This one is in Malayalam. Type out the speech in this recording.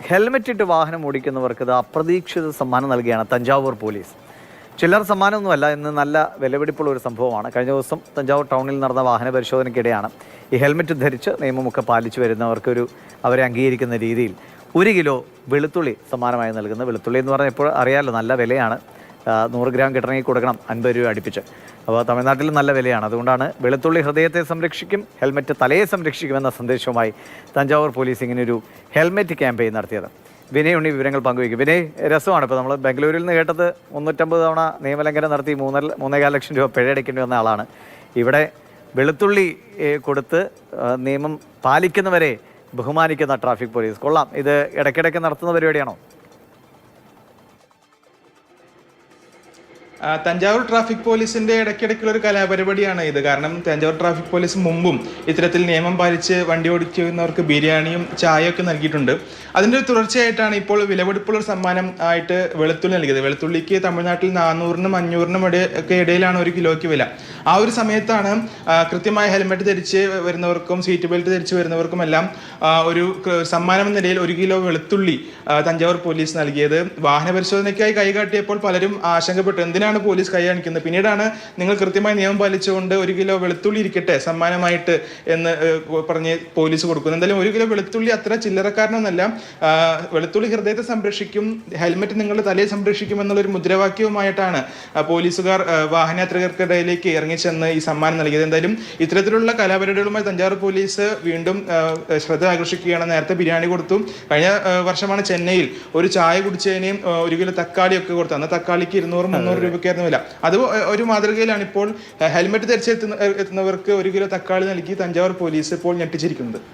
ഹെൽമെറ്റ് ഇട്ട് വാഹനം ഓടിക്കുന്നവർക്ക് ഇത് അപ്രതീക്ഷിത സമ്മാനം നൽകുകയാണ് തഞ്ചാവൂർ പോലീസ്. ചില്ലറ സമ്മാനമൊന്നുമല്ല, ഇന്ന് നല്ല വിലപിടിപ്പുള്ള ഒരു സംഭവമാണ്. കഴിഞ്ഞ ദിവസം തഞ്ചാവൂർ ടൗണിൽ നടന്ന വാഹന പരിശോധനയ്ക്കിടെയാണ് ഈ ഹെൽമെറ്റ് ധരിച്ച് നിയമമൊക്കെ പാലിച്ചു വരുന്നവർക്കൊരു അവരെ അംഗീകരിക്കുന്ന രീതിയിൽ 1 കിലോ വെളുത്തുള്ളി സമ്മാനമായി നൽകുന്നത്. വെളുത്തുള്ളി എന്ന് പറഞ്ഞാൽ ഇപ്പോൾ അറിയാമല്ലോ, നല്ല വിലയാണ്. 100 ഗ്രാം കിട്ടണമെങ്കിൽ കൊടുക്കണം 50 രൂപ അടുപ്പിച്ച്. അപ്പോൾ തമിഴ്നാട്ടിൽ നല്ല വിലയാണ്. അതുകൊണ്ടാണ് വെളുത്തുള്ളി ഹൃദയത്തെ സംരക്ഷിക്കും, ഹെൽമെറ്റ് തലയെ സംരക്ഷിക്കുമെന്ന സന്ദേശവുമായി തഞ്ചാവൂർ പോലീസ് ഇങ്ങനെയൊരു ഹെൽമെറ്റ് ക്യാമ്പയിൻ നടത്തിയത്. വിനയ് ഉണ്ണി വിവരങ്ങൾ പങ്കുവയ്ക്കും. വിനയ്, രസമാണ്. ഇപ്പോൾ നമ്മൾ ബാംഗ്ലൂരിൽ നിന്ന് കേട്ടത് 350 തവണ നിയമലംഘനം നടത്തി 3.25 ലക്ഷം രൂപ പിഴയടയ്ക്കേണ്ടി വന്ന ആളാണ്. ഇവിടെ വെളുത്തുള്ളി കൊടുത്ത് നിയമം പാലിക്കുന്നവരെ ബഹുമാനിക്കുന്ന ട്രാഫിക് പോലീസ്. കൊള്ളാം. ഇത് ഇടയ്ക്കിടയ്ക്ക് നടത്തുന്ന പരിപാടിയാണോ? തഞ്ചാവൂർ ട്രാഫിക് പോലീസിന്റെ ഇടയ്ക്കിടയ്ക്കുള്ള ഒരു കലാപരിപാടിയാണ് ഇത്. കാരണം തഞ്ചാവൂർ ട്രാഫിക് പോലീസ് മുമ്പും ഇത്തരത്തിൽ നിയമം പാലിച്ച് വണ്ടി ഓടിക്കുന്നവർക്ക് ബിരിയാണിയും ചായയൊക്കെ നൽകിയിട്ടുണ്ട്. അതിൻ്റെ ഒരു തുടർച്ചയായിട്ടാണ് ഇപ്പോൾ വിലപിടിപ്പുള്ള ഒരു സമ്മാനം ആയിട്ട് വെളുത്തുള്ളി നൽകിയത്. വെളുത്തുള്ളിക്ക് തമിഴ്നാട്ടിൽ 400-നും 500-നും ഒക്കെ ഇടയിലാണ് 1 കിലോയ്ക്ക് വില. ആ ഒരു സമയത്താണ് കൃത്യമായ ഹെൽമെറ്റ് ധരിച്ച് വരുന്നവർക്കും സീറ്റ് ബെൽറ്റ് ധരിച്ച് വരുന്നവർക്കുമെല്ലാം ഒരു സമ്മാനം എന്ന നിലയിൽ 1 കിലോ വെളുത്തുള്ളി തഞ്ചാവൂർ പോലീസ് നൽകിയത്. വാഹന പരിശോധനയ്ക്കായി കൈകാട്ടിയപ്പോൾ പലരും ആശങ്കപ്പെട്ടു, എന്തിനാണ് പോലീസ് കൈ കാണിക്കുന്നത്. പിന്നീടാണ് നിങ്ങൾ കൃത്യമായി നിയമം പാലിച്ചുകൊണ്ട് 1 കിലോ വെളുത്തുള്ളി ഇരിക്കട്ടെ സമ്മാനമായിട്ട് എന്ന് പറഞ്ഞ് പോലീസ് കൊടുക്കുന്നു. എന്തായാലും 1 കിലോ വെളുത്തുള്ളി അത്ര ചില്ലറക്കാരനൊന്നല്ല. വെളുത്തുള്ളി ഹൃദയത്തെ സംരക്ഷിക്കും, ഹെൽമെറ്റ് നിങ്ങളുടെ തലയെ സംരക്ഷിക്കും എന്നുള്ളൊരു മുദ്രാവാക്യവുമായിട്ടാണ് പോലീസുകാർ വാഹനയാത്രികർക്കിടയിലേക്ക് ഇറങ്ങിച്ചെന്ന് ഈ സമ്മാനം നൽകിയത്. എന്തായാലും ഇത്തരത്തിലുള്ള കലാപരിപാടികളുമായി തഞ്ചാവൂർ പോലീസ് വീണ്ടും ശ്രദ്ധ ആകർഷിക്കുകയാണ്. നേരത്തെ ബിരിയാണി കൊടുത്തു. കഴിഞ്ഞ വർഷമാണ് ചെന്നൈയിൽ ഒരു ചായ കുടിച്ചതിനെയും 1 കിലോ തക്കാളിയൊക്കെ കൊടുത്തു. അന്ന് തക്കാളിക്ക് 200-300 രൂപയ്ക്കായിരുന്നു വില. അത് ഒരു മാതൃകയിലാണ് ഇപ്പോൾ ഹെൽമെറ്റ് ധരിച്ച് എത്തുന്നവർക്ക് 1 കിലോ തക്കാളി നൽകി തഞ്ചാവൂർ പോലീസ് ഇപ്പോൾ ഞെട്ടിച്ചിരിക്കുന്നത്.